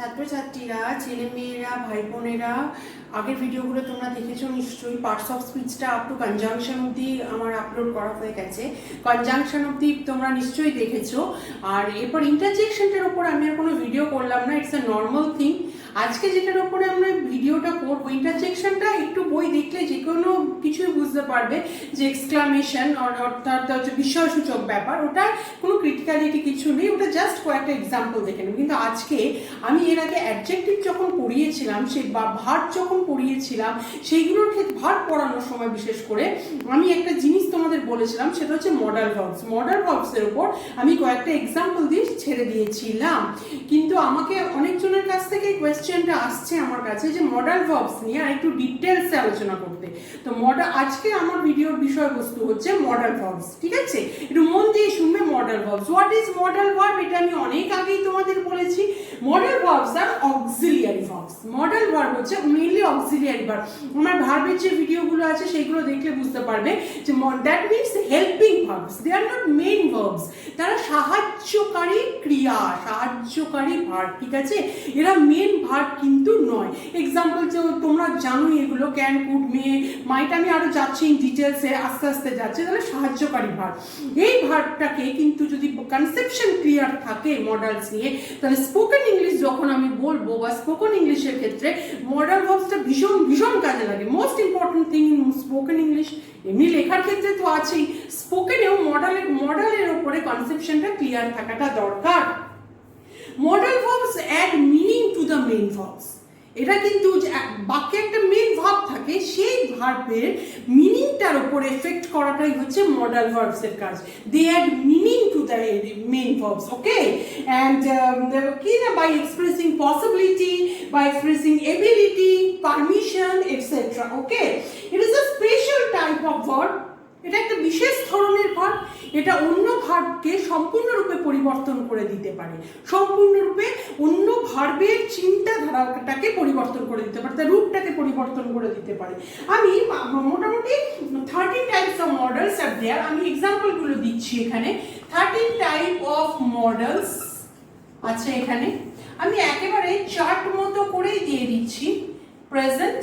ছাত্রছাত্রীরা, ছেলেমেয়েরা, ভাই বোনেরা, আগের ভিডিওগুলো তোমরা দেখেছো নিশ্চয়ই। পার্টস অফ স্পিচটা আপ টু কনজাংশন অব্দি আমার আপলোড করা হয়ে গেছে। কনজাংশন অব্দি তোমরা নিশ্চয়ই দেখেছো। আর এরপর ইন্টারজেকশনটার ওপর আমি আর কোনো ভিডিও করলাম না, ইটস এ নর্মাল থিং। আজকে যেটার ওপরে আমরা ভিডিওটা করবো, ইন্টারজেকশনটা একটু বই দেখলে যে কোনো কিছুই বুঝতে পারবে যে এক্সক্লামেশন অর্থাৎ হচ্ছে বিস্ময়সূচক ব্যাপার, ওটা কোনো ক্রিটিক্যালিটি কিছু নেই, ওটা জাস্ট কয়েকটা এক্সাম্পল দেখে নেব। কিন্তু আজকে আমি এর আগে অ্যাডজেক্টিভ যখন পড়িয়েছিলাম, সেই ভার্ব যখন পড়িয়েছিলাম, সেইগুলোর ক্ষেত্রে ভার্ব পড়ানোর সময় বিশেষ করে আমি একটা জিনিস তোমাদের বলেছিলাম, সেটা হচ্ছে মডাল ভার্বস। মডাল ভার্বসের উপর আমি কয়েকটা এক্সাম্পল দিয়ে ছেড়ে দিয়েছিলাম। কিন্তু আমাকে অনেকজনের কাছ থেকে কোয়েশ্চেনটা আসছে আমার কাছে যে মডাল ভার্বস নিয়ে আর একটু ডিটেলসে আলোচনা করতে। তো আজকে আমার ভিডিওর বিষয়বস্তু হচ্ছে মডাল ভার্বস, ঠিক আছে? একটু মন দিয়ে শুনবে। Modal verbs, what is modal verb? এটা আমি অনেক আগেই তোমাদের বলেছি। Modal verbs are auxiliary verbs. Modal verb হচ্ছে মেইনলি অক্সিলিয়ারি ভার্ব। আমার ভার্বের যে ভিডিওগুলো আছে সেইগুলো দেখলে বুঝতে পারবে যে that means helping verbs, they are not main verbs. তারা সাহায্যকারী ক্রিয়া, সাহায্যকারী ভার্ব, ঠিক আছে? এরা মেন ভার্ব কিন্তু নয়। এক্সাম্পল যে তোমরা জানোই এগুলো, ক্যান, কুড, মে, মাইট, আমি আরো যাচ্ছি ইন ডিটেলসে, আস্তে আস্তে যাচ্ছে। তাহলে সাহায্যকারী ভার্ব, এই ভার্বটাকে কিন্তু যদি কনসেপশন ক্লিয়ার থাকে মডালস নিয়ে, তাহলে স্পোকেন ইংলিশ যখন আমি বলবো বা স্পোকেন ইংলিশের ক্ষেত্রে মডাল ভার্বসটা ভীষণ ভীষণ কাজে লাগে। Most important thing in spoken English. এমনি লেখার ক্ষেত্রে তো আছেই, স্পোকেনেও মডালের ওপরে কনসেপশনটা ক্লিয়ার থাকাটা দরকার। Modal verbs add meaning to the main verbs. এটা কিন্তু বাক্যে একটা মেইন ভার্ব থাকে, সেই ভার্বের মিনিংটার উপর এফেক্ট করাটাই হচ্ছে মডাল ভার্বসের কাজ। They add meaning to the main verbs, okay? And কি না, by expressing possibility, by expressing ability, permission, etcetera, okay? It is a special type of verb. এটা একটা বিশেষ ধরনের ভার্ব। এটা অন্য ভার্বকে সম্পূর্ণরূপে পরিবর্তন করে দিতে পারে, সম্পূর্ণরূপে অন্য ভার্বের চিন্তাধারাটাকে পরিবর্তন করে দিতে পারে, তার রূপটাকে পরিবর্তন করে দিতে পারে। আমি মোটামুটি 13 টাইপস অফ মডেলস আর দেয়ার। আমি এক্সাম্পলগুলো দিচ্ছি এখানে। 13 টাইপ অফ মডেলস আছে এখানে। আমি একেবারে চার্ট মতো করেই দিয়ে দিচ্ছি, present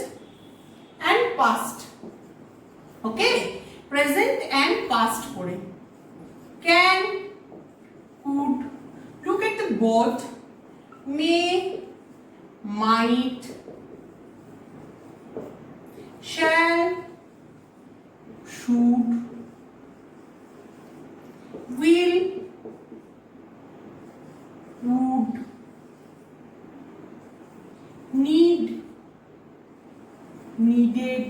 and past, okay? Present and past করে। Can, could, look at the both, may, might, shall, should, will, would, need, needed,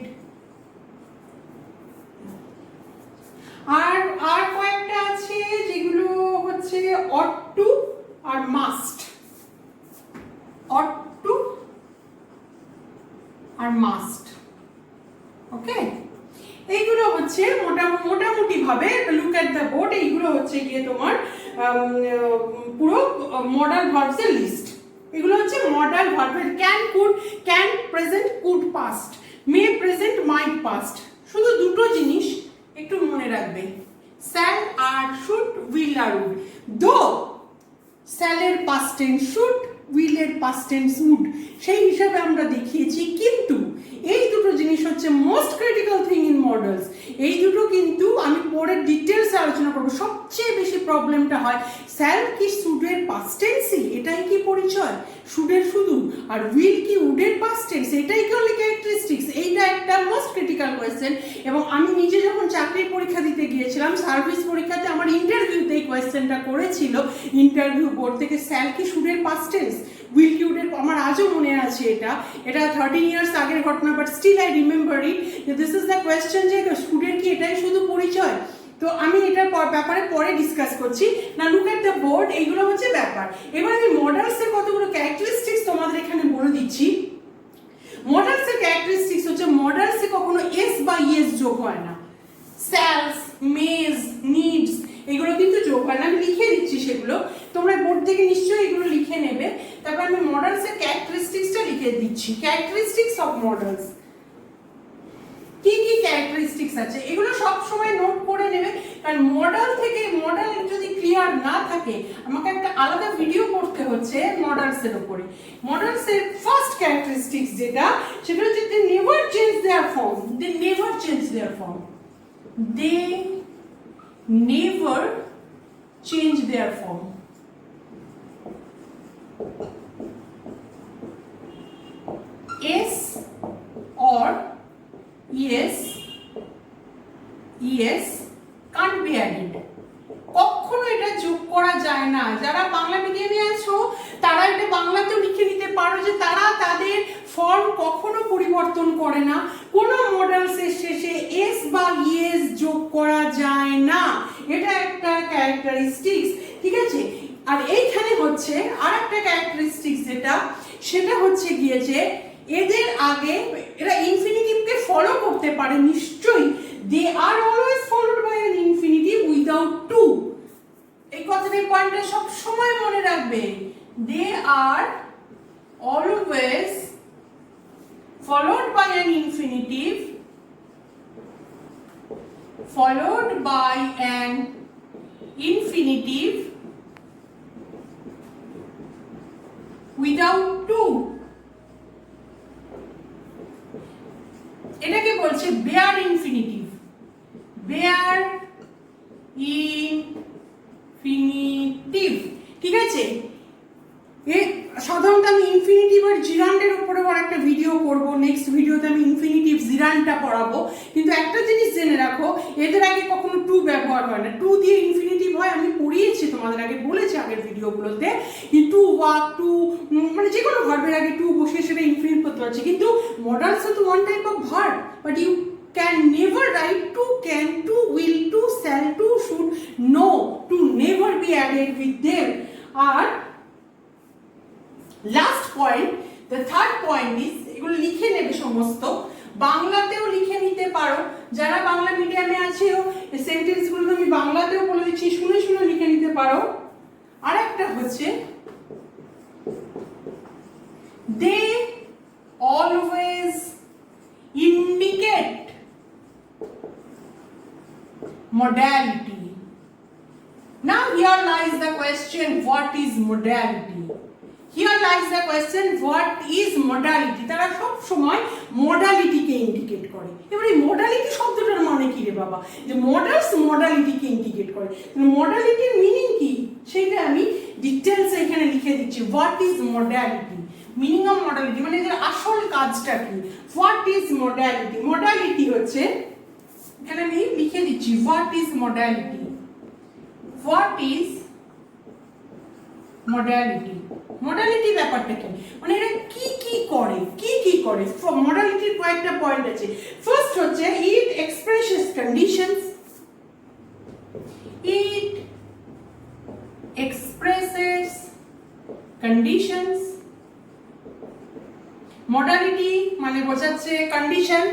আর কয়েকটা আছে যেগুলো হচ্ছে ought to R must, ought to R must, ওকে? এইগুলো হচ্ছে মোটামুটি ভাবে লুক এট দ্য বোর্ড, এইগুলো হচ্ছে গিয়ে তোমার পুরো মডাল ভার্বস এর লিস্ট। এগুলো হচ্ছে মডাল ভার্বের can, could, can present, could past, may present, might past. শুধু দুটো জিনিস একটু মনে রাখবে, শ্যাল আর শুড, উইল আর উড। দো শ্যালের পাস্ট টেন্স শুড, উইলের পাস্ট টেন্স উড, সেই হিসাবে আমরা দেখিয়েছি। কিন্তু এই দুটো জিনিস হচ্ছে most critical thing in models. এই দুটো কিন্তু আমি পরে ডিটেলসে আলোচনা করবো। সবচেয়ে বেশি প্রবলেমটা হয় শ্যাল কি শুডের পাস্ট টেন্সই, এটাই কি পরিচয় শুডের শুধু, আর উইল কি উডের পাস্ট টেন্স, এটাই কি অনলি ক্যারেক্টারিস্টিক্স? এইটা একটা মোস্ট ক্রিটিক্যাল কোয়েশ্চেন। এবং আমি নিজে যখন চাকরির পরীক্ষা দিতে গিয়েছিলাম, সার্ভিস পরীক্ষাতে আমার ইন্টারভিউতে এই কোয়েশ্চেনটা করেছিল ইন্টারভিউ বোর্ড থেকে, শ্যাল কি শুডের পাস্ট টেন্স, উইল কি উডের। আমার আজও মনে আছে এটা 13 ইয়ার্স আগের ঘটনা, but still I remember it, this is the question যে শুডের কি এটাই শুধু পরিচয়। তো আমি এটার ব্যাপারে পরে ডিসকাস করছি না। লুক এট দ্য বোর্ড, এইগুলো হচ্ছে ব্যাপার। এবার আমি মডেলসের কতগুলো ক্যারেক্টারিস্টিক্স তোমাদের এখানে বলে দিচ্ছি। মডেলসের ক্যারেক্টারিস্টিক্স হচ্ছে মডেলসে কখনো এস বা ইয়েস যোগ হয় না। স্যালস, মেজ, নিডস এগুলো কিন্তু যোগ হয় না। আমি লিখে দিচ্ছি সেগুলো, তোমরা বোর্ড থেকে নিশ্চয়ই এগুলো লিখে নেবে। তারপর আমি মডেলসের ক্যারেক্টারিস্টিক্সটা লিখে দিচ্ছি। ক্যারেক্টারিস্টিক্স অফ মডেলস, কি কি ক্যারেক্টারিস্টিক্স আছে এগুলো সব সময় নোট করে নেবে, কারণ মডেল থেকে মডেল যদি ক্লিয়ার না থাকে আমাকে একটা আলাদা ভিডিও করতে হচ্ছে মডেলস এর উপরে। মডেলস এর ফার্স্ট ক্যারেক্টারিস্টিক্স যেটা সেটা হচ্ছে they never change their form, they never change their form, they never change their form. S or ES can't be added, কখনো এটা যোগ করা যায় না। যারা বাংলা মিডিয়ামে আছো তারা এটা বাংলাতেও লিখে নিতে পারো যে তারা তাদের ফর্ম কখনো পরিবর্তন করে না, কোনো মডেলসের শেষে এস বা ইএস যোগ করা যায় না, এটা একটা ক্যারেক্টারিস্টিক্স, ঠিক আছে। আর এইখানে হচ্ছে আর একটা ক্যারেক্টারিস্টিক্স যেটা সেটা হচ্ছে গিয়েছে এদের আগে এরা ইনফিনিটিভকে ফলো করতে পারে নিশ্চয়ই, they are always followed by an infinitive without to, এই কথাটা পয়েন্টটা সব সময় মনে রাখবে, they are always followed by an infinitive, followed by an infinitive without two, এটাকে বলছে বেয়ার ইনফিনিটিভ, বেয়ার ইনফিনিটিভ, ঠিক আছে। সাধারণত আমি ইনফিনিটিভ আর জিরান্ডের উপরে একটা ভিডিও করব, নেক্সট ভিডিওতে আমি ইনফিনিটিভ জিরান্ডটা পড়াবো। কিন্তু একটা জিনিস জেনে রাখো, এদের আগে কখনো টু ব্যবহার হয় না, টু দিয়ে ইনফিনিটিভ হয়, আমি পড়িয়েছি তোমাদের আগে, বলেছি আগের ভিডিওগুলোতে টু ওয়াক টু, মানে যে কোনো ভার্বের আগে টু বসে সেটা ইনফিনিট করতে পারছি। কিন্তু মডালস তো one type of verb, but you can never write to, can to, will to, shall to, should, no, to never be added with them. আর last point, the third point is, এগুলো লিখে নেবে সমস্ত, বাংলাতেও লিখে নিতে পারো, যারা বাংলা মিডিয়ামে আছে সেন্টেন্সগুলো আমি বাংলাতেও বলে দিচ্ছি, শুনে শুনে লিখে নিতে পারো। আর একটা হচ্ছে they always indicate modality. Now here lies the question, what is modality? Here lies the question, what is modality? তারা সব সময় মডালিটিকে ইন্ডিকেট করে। এবারে মডালিটি শব্দটার মানে কি রে বাবা, যে মডেলস মডালিটিকে ইন্ডিকেট করে, মডালিটির মিনিং কি সেটা আমি ডিটেইলস এখানে লিখে দিচ্ছি। What is modality, meaning of modality, মানে এর আসল কাজটা কি। হোয়াট ইজ মডালিটি, মডালিটি হচ্ছে, এখানে আমি লিখে দিচ্ছি what is modality, what is modality. Modality ব্যাপারটা কি, মানে এটা কি কি করে, কি কি করে। মডালিটির কয়েকটা পয়েন্ট আছে। ফার্স্ট হচ্ছে ইট এক্সপ্রেসেস কন্ডিশনস, ইট এক্সপ্রেসেস কন্ডিশনস। মডালিটি মানে বোঝাচ্ছে কন্ডিশন,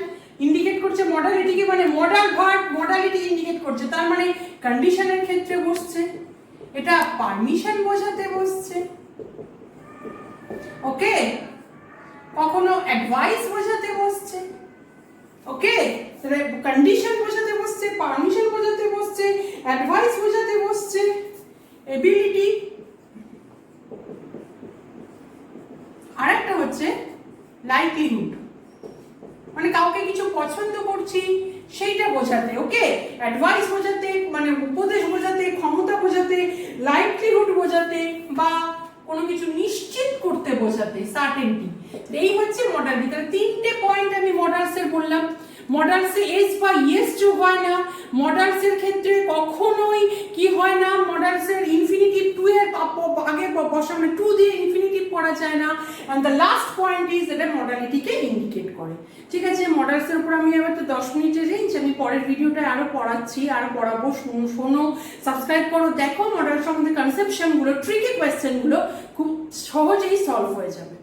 ইন্ডিকেট করছে মডালিটিকে, মানে মডাল ভার্ব মডালিটি ইন্ডিকেট করছে, তার মানে কন্ডিশনের ক্ষেত্রে বসছে, এটা পারমিশন বোঝাতে বসছে, ওকে, কখনো অ্যাডভাইস বোঝাতে বসছে, ওকে, তাহলে কন্ডিশন বোঝাতে বসছে, পারমিশন বোঝাতে বসছে, অ্যাডভাইস বোঝাতে বসছে, এবিলিটি। আরেকটা হচ্ছে লাইকলিহুড, মানে কাউকে কিছু পছন্দ করছি সেইটা বোঝাতে, ওকে, অ্যাডভাইস বোঝাতে, মানে উপদেশ বোঝাতে, ক্ষমতা বোঝাতে, লাইকলিহুড বোঝাতে, বা কোনো কিছু নিশ্চিত করতে বোঝাতে, সার্টেনটি। এই হচ্ছে মডালিটি। তাহলে তিনটে পয়েন্ট আমি মডালসের বললাম। মডালসে এস বা ইয়েস যোগ হয় না, মডালসের ক্ষেত্রে কখনোই কি হয় না, মডালসের ইনফিনিটিভ টু এর আগে বসানো, টু দিয়ে ইনফিনিটিভ করা যায় না। And the last point is, এটা মডালিটিকে ইন্ডিকেট করে। ঠিক আছে, মডালসের উপর আমি এবার তো 10 মিনিটের রেঞ্জ, আমি পরের ভিডিওটা আরো পড়াচ্ছি, আরো পড়াবো, শোনো, সাবস্ক্রাইব করো, দেখো মডাল সম্বন্ধে কনসেপশনগুলো, ট্রিকি কোয়েশ্চেনগুলো খুব সহজেই সলভ হয়ে যাবে।